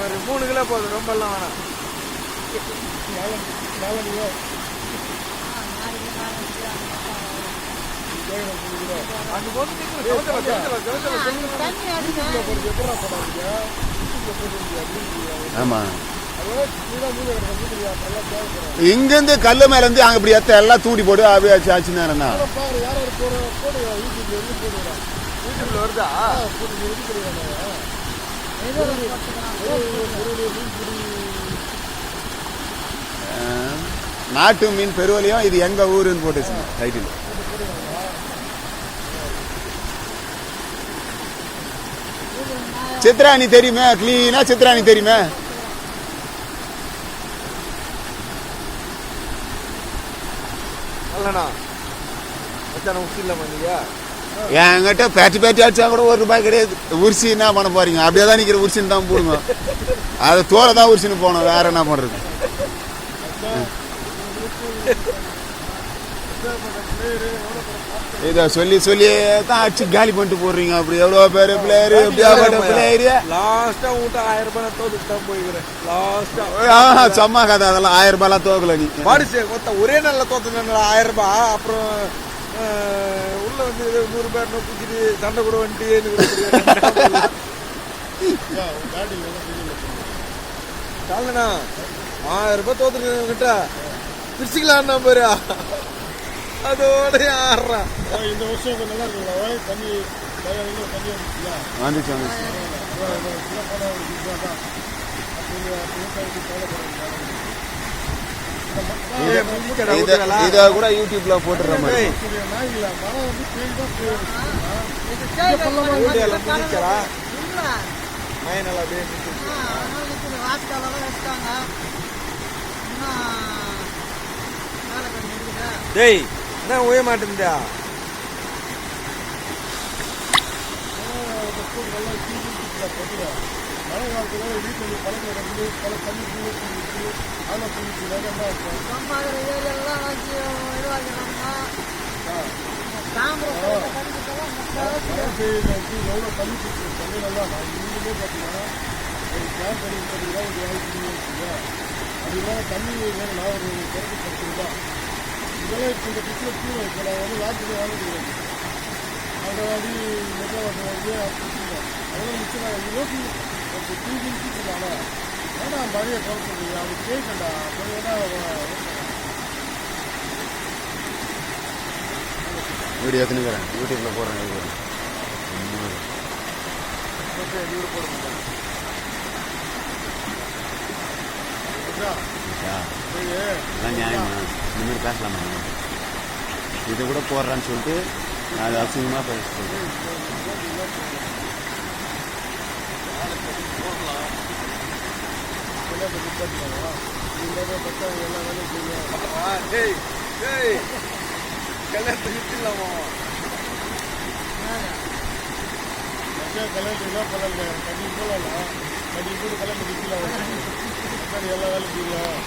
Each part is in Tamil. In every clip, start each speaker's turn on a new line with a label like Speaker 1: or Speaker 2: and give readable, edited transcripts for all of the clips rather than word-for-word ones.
Speaker 1: ஒரு 3 கிலோ போதும், ரொம்ப எல்லாம் வேணாம்.
Speaker 2: ஆமா, இங்கிருந்து கல்லு மேல இருந்து அங்க இப்படி எத்த எல்லாம் தூண்டி போடு அப்படியே ஆச்சு நேரம் தான்.
Speaker 1: வருதா
Speaker 2: நாட்டு மீன் பெருவலியும் இது எங்க ஊருன்னு போட்டுச்சு டைட்டில். சித்ராணி தெரியுமே, கிளீனா சித்ராணி தெரியுமே. என்கிட்ட பேட்டி பேட்டி அடிச்சா கூட ₹1 கிடையாது. உரிசி என்ன பண்ண போறீங்க? அப்படியே தான் நிக்கிற, உரிசின்னு தான் போடுங்க. அதை தோலை தான் உரிசின்னு போனோம், வேற என்ன பண்றது? இத சொல்லி சொல்லி தான் அடிச்சு காலி பண்ணிட்டு போடுறீங்க. அப்படி எவ்வளவு பேரு பிளேயரு, பிளேயரு
Speaker 1: லாஸ்டா உன்கிட்ட 1000 ரூபாய் தோத்துட்டு தான் போயிருக்கிறேன். லாஸ்டா
Speaker 2: சும்மா கதை, அதெல்லாம் 1000 ரூபாய் தோக்கல நீ.
Speaker 1: பாடிச்சு ஒரே நாள்ல தோத்துனா 1000 ரூபாய். அப்புறம் உள்ள வந்து 100 பேர் நோக்கிட்டு சண்டை கூட வந்துட்டு 1000 ரூபாய் தோத்துக்கிட்ட பிரிச்சுக்கலாம் பாரு. அதோட ஆடுறா. இந்த வருஷம் நல்லா இருக்குங்களா? தண்ணி
Speaker 2: வந்துச்சு. இத கூட யூடியூப்ல போட்டுற மாதிரி.
Speaker 1: டேய் என்ன ஓய மாட்டேன்டா. மழை காலத்துல வீட்டுல பழக்கம் வந்து பல தண்ணி எவ்வளோ தண்ணி தண்ணிலாம் இனிமே பார்த்தீங்கன்னா ஒரு கேன் தண்ணி பார்த்தீங்கன்னா ஒரு 2000 அது இல்லாமல் தண்ணி வேணும்னா ஒரு குறைக்கு 10 ரூபா. இதெல்லாம் இப்போ இந்த பிச்சில் கீழே இப்போ நான் வந்து வாரத்துக்கு வாங்கிக்கிறேன். அதை அடி மெட்ரோவாட்டை வந்து அதெல்லாம் மிச்சம் யோசி ஒரு 2 மினிட்ஸ் ஏன்னா மழையை குறைச்சிருக்கீங்க. அது கேட்கண்டா அப்புறம் ஏன்னா
Speaker 2: வீடியோ எடுத்துக்கிறேன், யூடியூப்ல போடுறேன். நியாயமா இந்த மாதிரி பேசலாமா? இது கூட போடுறான்னு சொல்லிட்டு அது அசிங்கமா பேச சொல்றேன்.
Speaker 1: கல்யாணத்துக்கு பரவாயில்ல, கட்டி போடலாம். கட்டி போட்டு கல்யாணம் நிற்கலாம். எல்லா வேலையும் செய்யலாம்.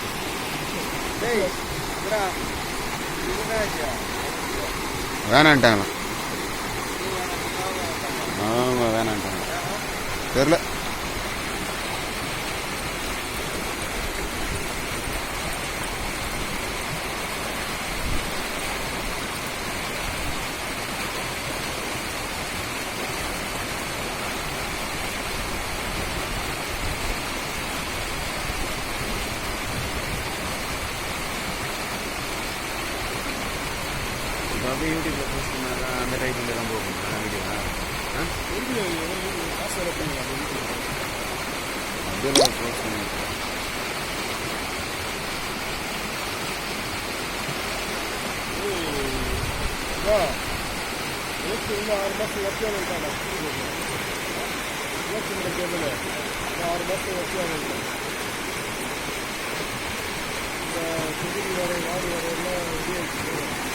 Speaker 2: வேணான்ட்டாங்களா? ஆமா வேணான்ட்டாங்க, தெரியல. அப்படியே யூடியூப்ல போஸ்ட் பண்ணாங்க, அந்த டைட்டில் தான் போகும் வீடியோ. அப்படியே போஸ்ட் பண்ணிருக்கேன்.
Speaker 1: இன்னும் 6 மாதம் வச்சியாக இருக்காங்க. 6 மாதம் வச்சியாக இருக்காங்க. இந்த செடி வரை வாடி வரையெல்லாம் ரெடி ஆகிடுச்சு.